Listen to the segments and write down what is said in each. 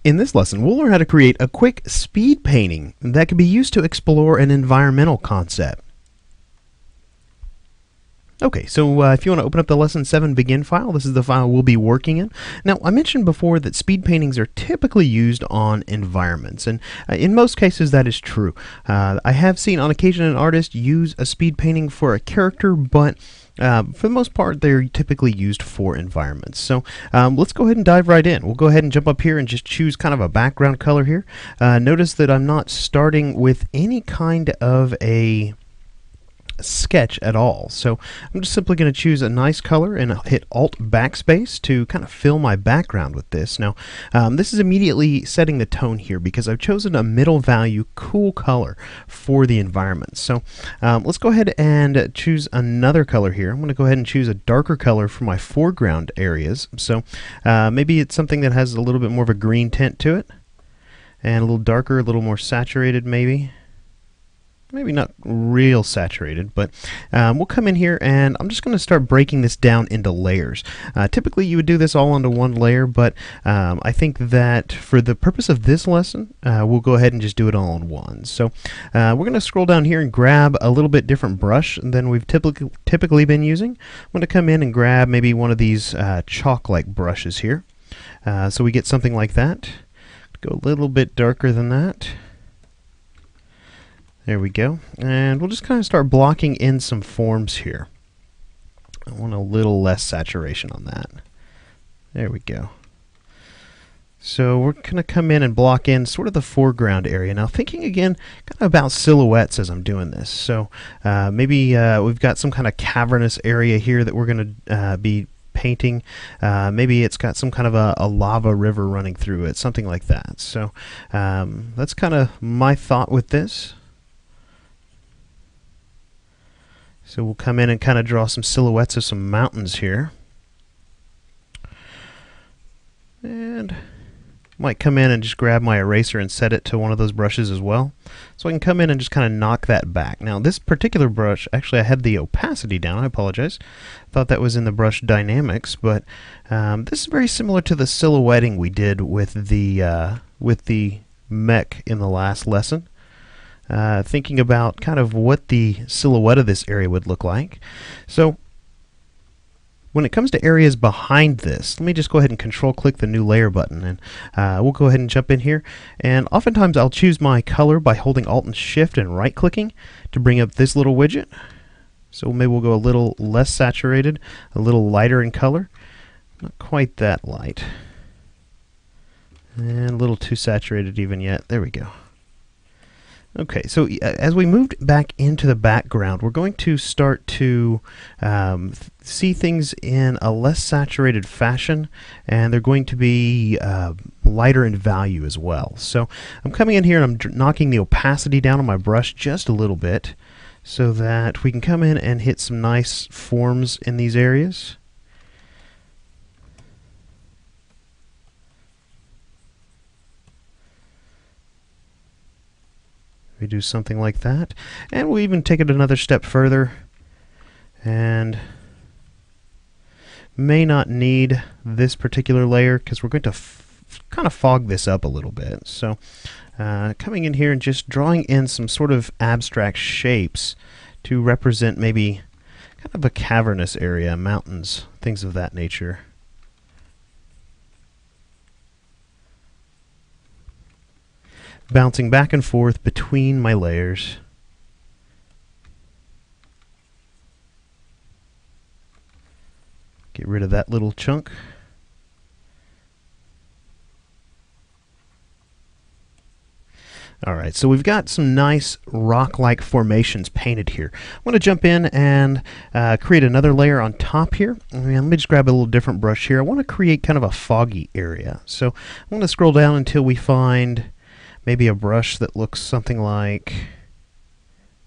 In this lesson, we'll learn how to create a quick speed painting that can be used to explore an environmental concept. Okay, so if you want to open up the Lesson 7 Begin file, this is the file we'll be working in. Now, I mentioned before that speed paintings are typically used on environments, and in most cases that is true. I have seen on occasion an artist use a speed painting for a character, but for the most part, they're typically used for environments. So let's go ahead and dive right in. We'll go ahead and jump up here and just choose kind of a background color here. Notice that I'm not starting with any kind of a sketch at all. So I'm just simply going to choose a nice color and hit Alt Backspace to kind of fill my background with this. Now this is immediately setting the tone here because I've chosen a middle value cool color for the environment. So let's go ahead and choose another color here. I'm going to go ahead and choose a darker color for my foreground areas. So maybe it's something that has a little bit more of a green tint to it, and a little darker, a little more saturated maybe. Maybe not real saturated, but we'll come in here and I'm just going to start breaking this down into layers. Typically you would do this all onto one layer, but I think that for the purpose of this lesson, we'll go ahead and just do it all in one. So we're going to scroll down here and grab a little bit different brush than we've typically been using. I'm going to come in and grab maybe one of these chalk-like brushes here. So we get something like that. Go a little bit darker than that. There we go, and we'll just kind of start blocking in some forms here. I want a little less saturation on that. There we go. So we're going to come in and block in sort of the foreground area. Now thinking again kind of about silhouettes as I'm doing this. So maybe we've got some kind of cavernous area here that we're going to be painting. Maybe it's got some kind of a lava river running through it, something like that. So that's kind of my thought with this. So we'll come in and kind of draw some silhouettes of some mountains here. And might come in and just grab my eraser and set it to one of those brushes as well. So I can come in and just kind of knock that back. Now this particular brush, actually I had the opacity down, I apologize. I thought that was in the brush dynamics, but this is very similar to the silhouetting we did with the mech in the last lesson. Thinking about kind of what the silhouette of this area would look like. So when it comes to areas behind this, let me just go ahead and control click the new layer button, and we'll go ahead and jump in here. And oftentimes I'll choose my color by holding Alt and Shift and right clicking to bring up this little widget. So maybe we'll go a little less saturated, a little lighter in color, not quite that light, and a little too saturated even yet. There we go. Okay, so as we moved back into the background, we're going to start to see things in a less saturated fashion, and they're going to be lighter in value as well. So I'm coming in here and I'm knocking the opacity down on my brush just a little bit so that we can come in and hit some nice forms in these areas. We do something like that, and we'll even take it another step further and may not need this particular layer because we're going to kind of fog this up a little bit. So coming in here and just drawing in some sort of abstract shapes to represent maybe kind of a cavernous area, mountains, things of that nature. Bouncing back and forth between my layers. Get rid of that little chunk. Alright, so we've got some nice rock-like formations painted here. I'm going to jump in and create another layer on top here. And let me just grab a little different brush here. I want to create kind of a foggy area. So I'm going to scroll down until we find maybe a brush that looks something like,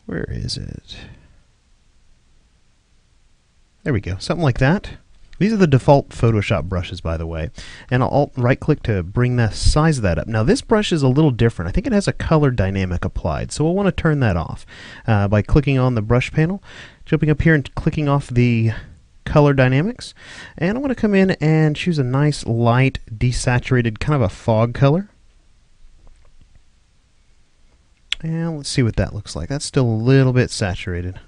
where is it? There we go, something like that. These are the default Photoshop brushes, by the way. And I'll right click to bring the size of that up. Now this brush is a little different. I think it has a color dynamic applied, so we'll want to turn that off by clicking on the brush panel, jumping up here and clicking off the color dynamics, and I want to come in and choose a nice light desaturated kind of a fog color. And let's see what that looks like. That's still a little bit saturated.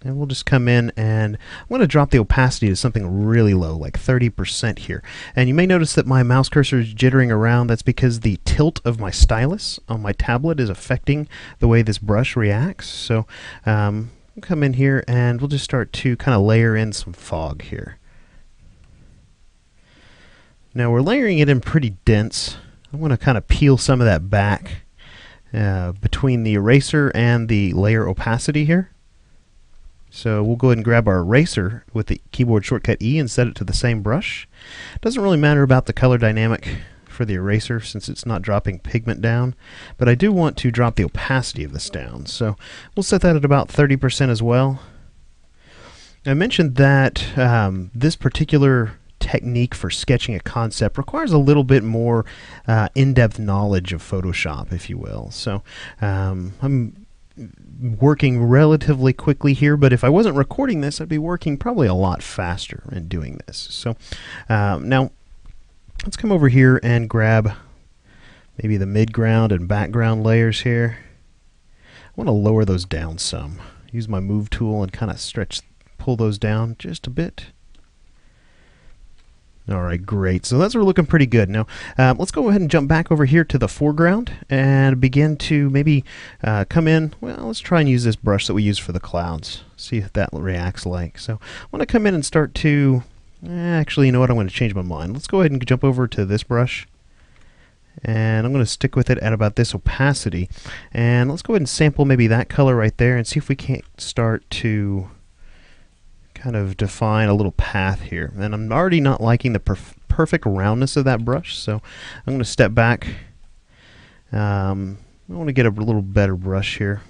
And we'll just come in and I'm going to drop the opacity to something really low, like 30% here. And you may notice that my mouse cursor is jittering around. That's because the tilt of my stylus on my tablet is affecting the way this brush reacts. So we'll come in here and we'll just start to kind of layer in some fog here. Now we're layering it in pretty dense. I want to kind of peel some of that back between the eraser and the layer opacity here. So we'll go ahead and grab our eraser with the keyboard shortcut E and set it to the same brush. It doesn't really matter about the color dynamic for the eraser since it's not dropping pigment down, but I do want to drop the opacity of this down. So we'll set that at about 30% as well. I mentioned that this particular technique for sketching a concept requires a little bit more in-depth knowledge of Photoshop, if you will. So I'm working relatively quickly here, but if I wasn't recording this, I'd be working probably a lot faster in doing this. So now let's come over here and grab maybe the midground and background layers here. I want to lower those down some. Use my move tool and kind of pull those down just a bit. Alright, great. So that's looking pretty good. Now, let's go ahead and jump back over here to the foreground and begin to maybe come in. Well, let's try and use this brush that we use for the clouds. See if that reacts like. So I want to come in and start to, actually, you know what? I'm going to change my mind. Let's go ahead and jump over to this brush. And I'm going to stick with it at about this opacity. And let's go ahead and sample maybe that color right there and see if we can't start to kind of define a little path here. And I'm already not liking the perfect roundness of that brush, so I'm going to step back. I want to get a little better brush here.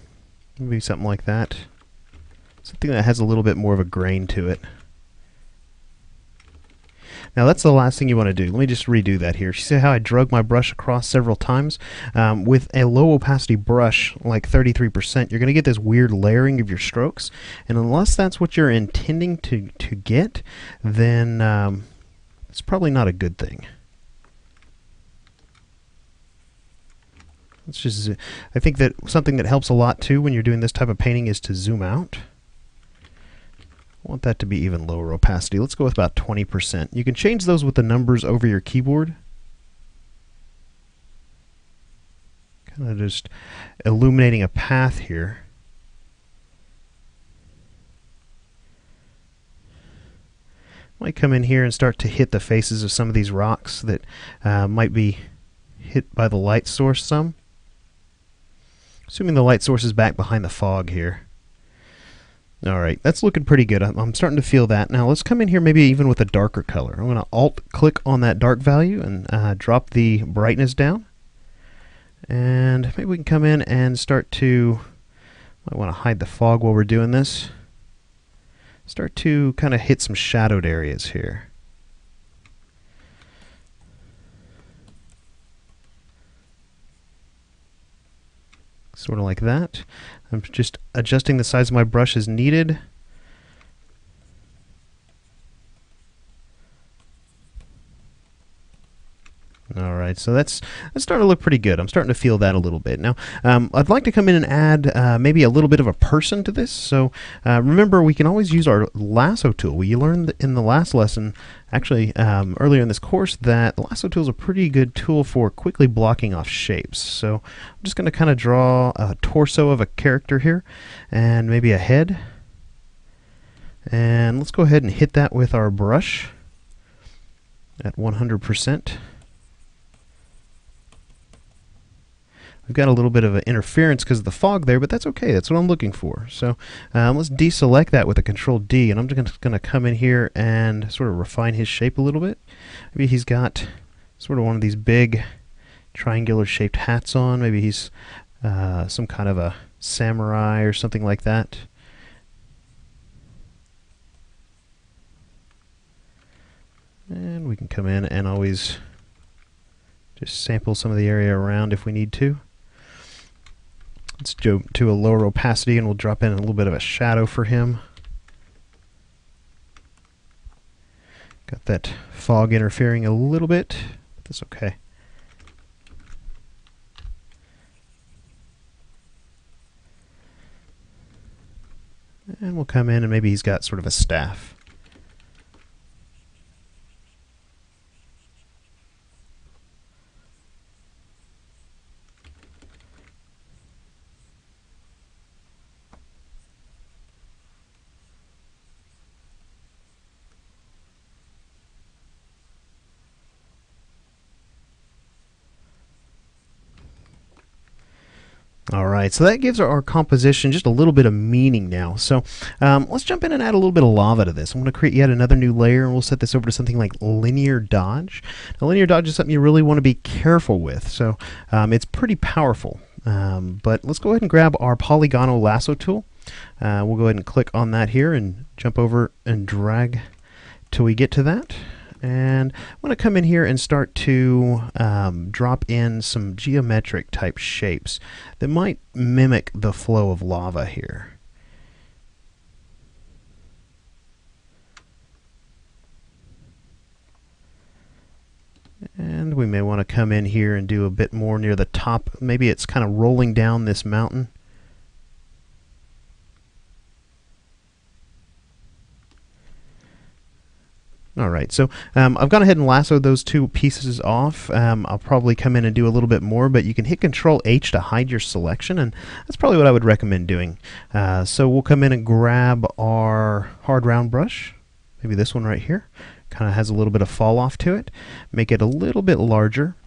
Maybe something like that. Something that has a little bit more of a grain to it. Now that's the last thing you want to do. Let me just redo that here. See how I drug my brush across several times? With a low opacity brush, like 33%, you're going to get this weird layering of your strokes. And unless that's what you're intending to get, then it's probably not a good thing. Let's just, I think that something that helps a lot too when you're doing this type of painting is to zoom out. I want that to be even lower opacity. Let's go with about 20%. You can change those with the numbers over your keyboard. Kind of just illuminating a path here. Might come in here and start to hit the faces of some of these rocks that might be hit by the light source some. Assuming the light source is back behind the fog here. Alright, that's looking pretty good. I'm starting to feel that. Now let's come in here maybe even with a darker color. I'm going to Alt-click on that dark value and drop the brightness down. And maybe we can come in and start to, I want to hide the fog while we're doing this. Start to kind of hit some shadowed areas here. Sort of like that. I'm just adjusting the size of my brush as needed. Alright, so that's starting to look pretty good. I'm starting to feel that a little bit. Now, I'd like to come in and add maybe a little bit of a person to this. So remember, we can always use our lasso tool. We learned in the last lesson, actually earlier in this course, that the lasso tool is a pretty good tool for quickly blocking off shapes. So I'm just going to kind of draw a torso of a character here, and maybe a head. And let's go ahead and hit that with our brush at 100%. We've got a little bit of an interference because of the fog there, but that's okay. That's what I'm looking for. So let's deselect that with a Control D, and I'm just going to come in here and sort of refine his shape a little bit. Maybe he's got sort of one of these big triangular shaped hats on. Maybe he's some kind of a samurai or something like that. And we can come in and always just sample some of the area around if we need to. Let's go to a lower opacity and we'll drop in a little bit of a shadow for him. Got that fog interfering a little bit, but that's okay. And we'll come in and maybe he's got sort of a staff. All right, so that gives our composition just a little bit of meaning now. So let's jump in and add a little bit of lava to this. I'm going to create yet another new layer, and we'll set this over to something like linear dodge. Now, linear dodge is something you really want to be careful with, so it's pretty powerful. But let's go ahead and grab our polygonal lasso tool. We'll go ahead and click on that here and jump over and drag till we get to that. And I'm going to come in here and start to drop in some geometric type shapes that might mimic the flow of lava here. And we may want to come in here and do a bit more near the top. Maybe it's kind of rolling down this mountain. All right, so I've gone ahead and lassoed those two pieces off. I'll probably come in and do a little bit more, but you can hit Control H to hide your selection, and that's probably what I would recommend doing. So we'll come in and grab our hard round brush, maybe this one right here. Kind of has a little bit of fall off to it. Make it a little bit larger.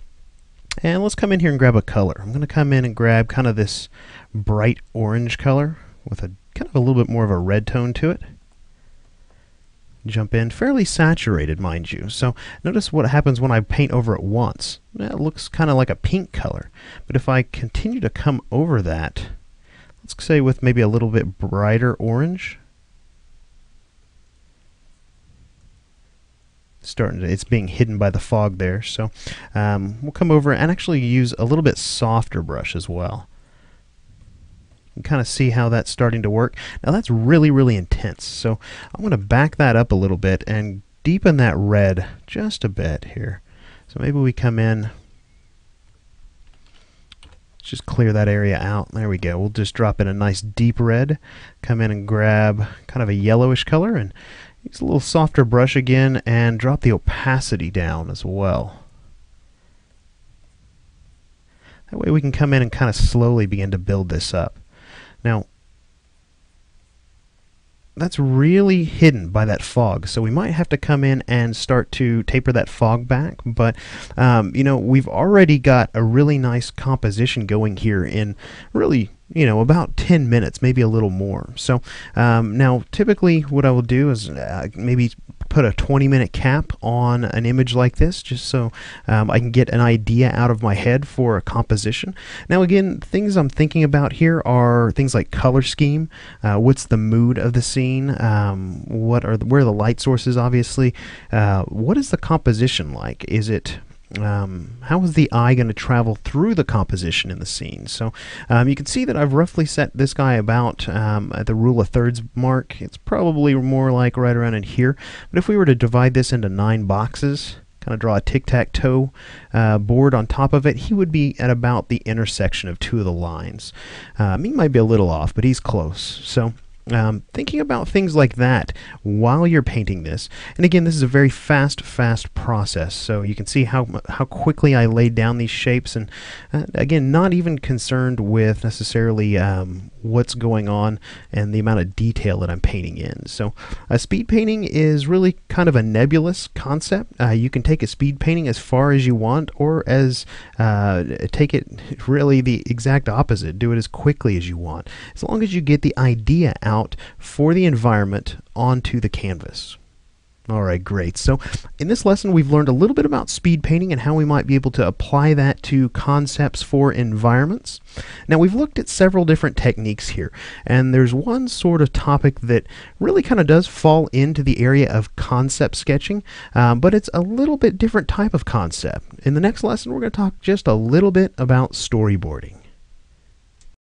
And let's come in here and grab a color. I'm going to come in and grab kind of this bright orange color with a kind of a little bit more of a red tone to it. Jump in, fairly saturated, mind you. So notice what happens when I paint over it once. It looks kind of like a pink color. But if I continue to come over that, let's say with maybe a little bit brighter orange, it's being hidden by the fog there. So we'll come over and actually use a little bit softer brush as well. Kind of see how that's starting to work. Now that's really, really intense. So I'm going to back that up a little bit and deepen that red just a bit here. So maybe we come in, just clear that area out. There we go. We'll just drop in a nice deep red. Come in and grab kind of a yellowish color and use a little softer brush again and drop the opacity down as well. That way we can come in and kind of slowly begin to build this up. Now, that's really hidden by that fog, so we might have to come in and start to taper that fog back, but you know, we've already got a really nice composition going here in really, you know, about 10 minutes, maybe a little more. So now typically what I will do is maybe put a 20-minute cap on an image like this, just so I can get an idea out of my head for a composition. Now again, things I'm thinking about here are things like color scheme, what's the mood of the scene, where are the light sources, obviously, what is the composition like? Is it how is the eye going to travel through the composition in the scene? So you can see that I've roughly set this guy about at the rule of thirds mark. It's probably more like right around in here. But if we were to divide this into 9 boxes, kind of draw a tic-tac-toe board on top of it, he would be at about the intersection of 2 of the lines. He might be a little off, but he's close. So thinking about things like that while you're painting this, and again, this is a very fast process, so you can see how quickly I laid down these shapes, and again, not even concerned with necessarily what's going on and the amount of detail that I'm painting in. So speed painting is really kind of a nebulous concept. You can take a speed painting as far as you want, or as take it really the exact opposite, do it as quickly as you want, as long as you get the idea out for the environment onto the canvas. Alright, great. So in this lesson we've learned a little bit about speed painting and how we might be able to apply that to concepts for environments. Now we've looked at several different techniques here, and there's one sort of topic that really kind of does fall into the area of concept sketching, but it's a little bit different type of concept. In the next lesson we're going to talk just a little bit about storyboarding.